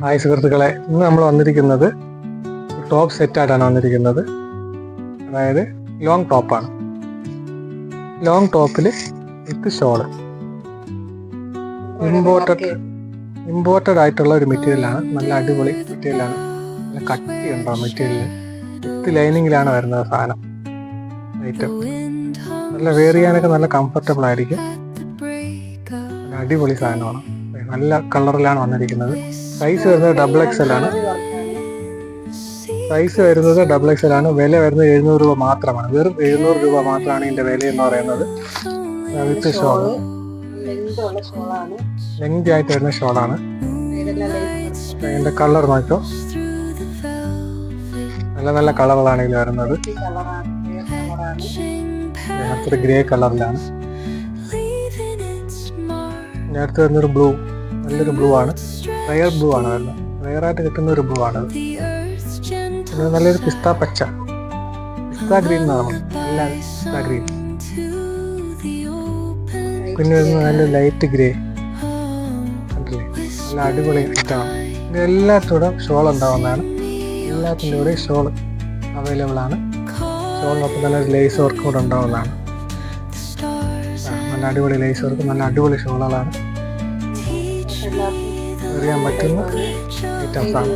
Hi സുഹൃത്തുക്കളെ, ഇന്ന് നമ്മൾ വന്നിരിക്കുന്നത് ടോപ്പ് സെറ്റായിട്ടാണ് വന്നിരിക്കുന്നത്. അതായത് ലോങ് ടോപ്പാണ്. ലോങ് ടോപ്പിൽ വിത്ത് ഷോള്. ഇമ്പോർട്ടഡ് ആയിട്ടുള്ള ഒരു മെറ്റീരിയലാണ്. നല്ല അടിപൊളി മെറ്റീരിയലാണ്. നല്ല കട്ടിയുണ്ടോ മെറ്റീരിയൽ. വിത്ത് ലൈനിങ്ങിലാണ് വരുന്നത് സാധനം. ഐറ്റം നല്ല വെയർ ചെയ്യാനൊക്കെ നല്ല കംഫർട്ടബിൾ ആയിരിക്കും. നല്ല അടിപൊളി സാധനമാണ്. നല്ല കളറിലാണ് വന്നിരിക്കുന്നത്. സൈസ് വരുന്നത് XXL ആണ്. വില വരുന്നത് 700 രൂപ മാത്രമാണ്. വെറും 700 രൂപ മാത്രമാണ് ഇതിന്റെ വില എന്ന് പറയുന്നത്. വിത്ത് ഷോള്, ലെങ്തി ആയിട്ട് വരുന്ന ഷോളാണ്. ഇതിന്റെ കളർ നോക്കോ, നല്ല നല്ല കളറുകളാണ് ഇതിൽ വരുന്നത്. അടുത്തൊരു ഗ്രേ കളറിലാണ്. അടുത്ത് വരുന്നൊരു ബ്ലൂ, നല്ലൊരു ബ്ലൂ ആണ്. റയർ ബ്ലൂ ആണ് വരുന്നത്. റയറായിട്ട് കിട്ടുന്ന ഒരു ബ്ലൂ ആണ്. പിന്നെ നല്ലൊരു പിസ്ത പച്ച, പിസ്ത ഗ്രീൻ എന്നാണ്. നല്ല പിസ്ത ഗ്രീൻ. പിന്നെ വരുന്നത് നല്ല ലൈറ്റ് ഗ്രേ. കണ്ടില്ലേ, നല്ല അടിപൊളി ഇഷ്ടമാണ്. ഇത് എല്ലാത്തിലൂടെ ഷോൾ ഉണ്ടാവുന്നതാണ്. എല്ലാത്തിൻ്റെ കൂടെ ഷോൾ അവൈലബിൾ ആണ്. ഷോളിനൊപ്പം തന്നെ ഒരു ലേസ് വർക്ക് കൂടെ ഉണ്ടാവുന്നതാണ്. നല്ല അടിപൊളി ലേസ് വർക്ക്, നല്ല അടിപൊളി ഷോളുകളാണ്. അറിയാൻ പറ്റുന്ന ഐറ്റംസാണ്.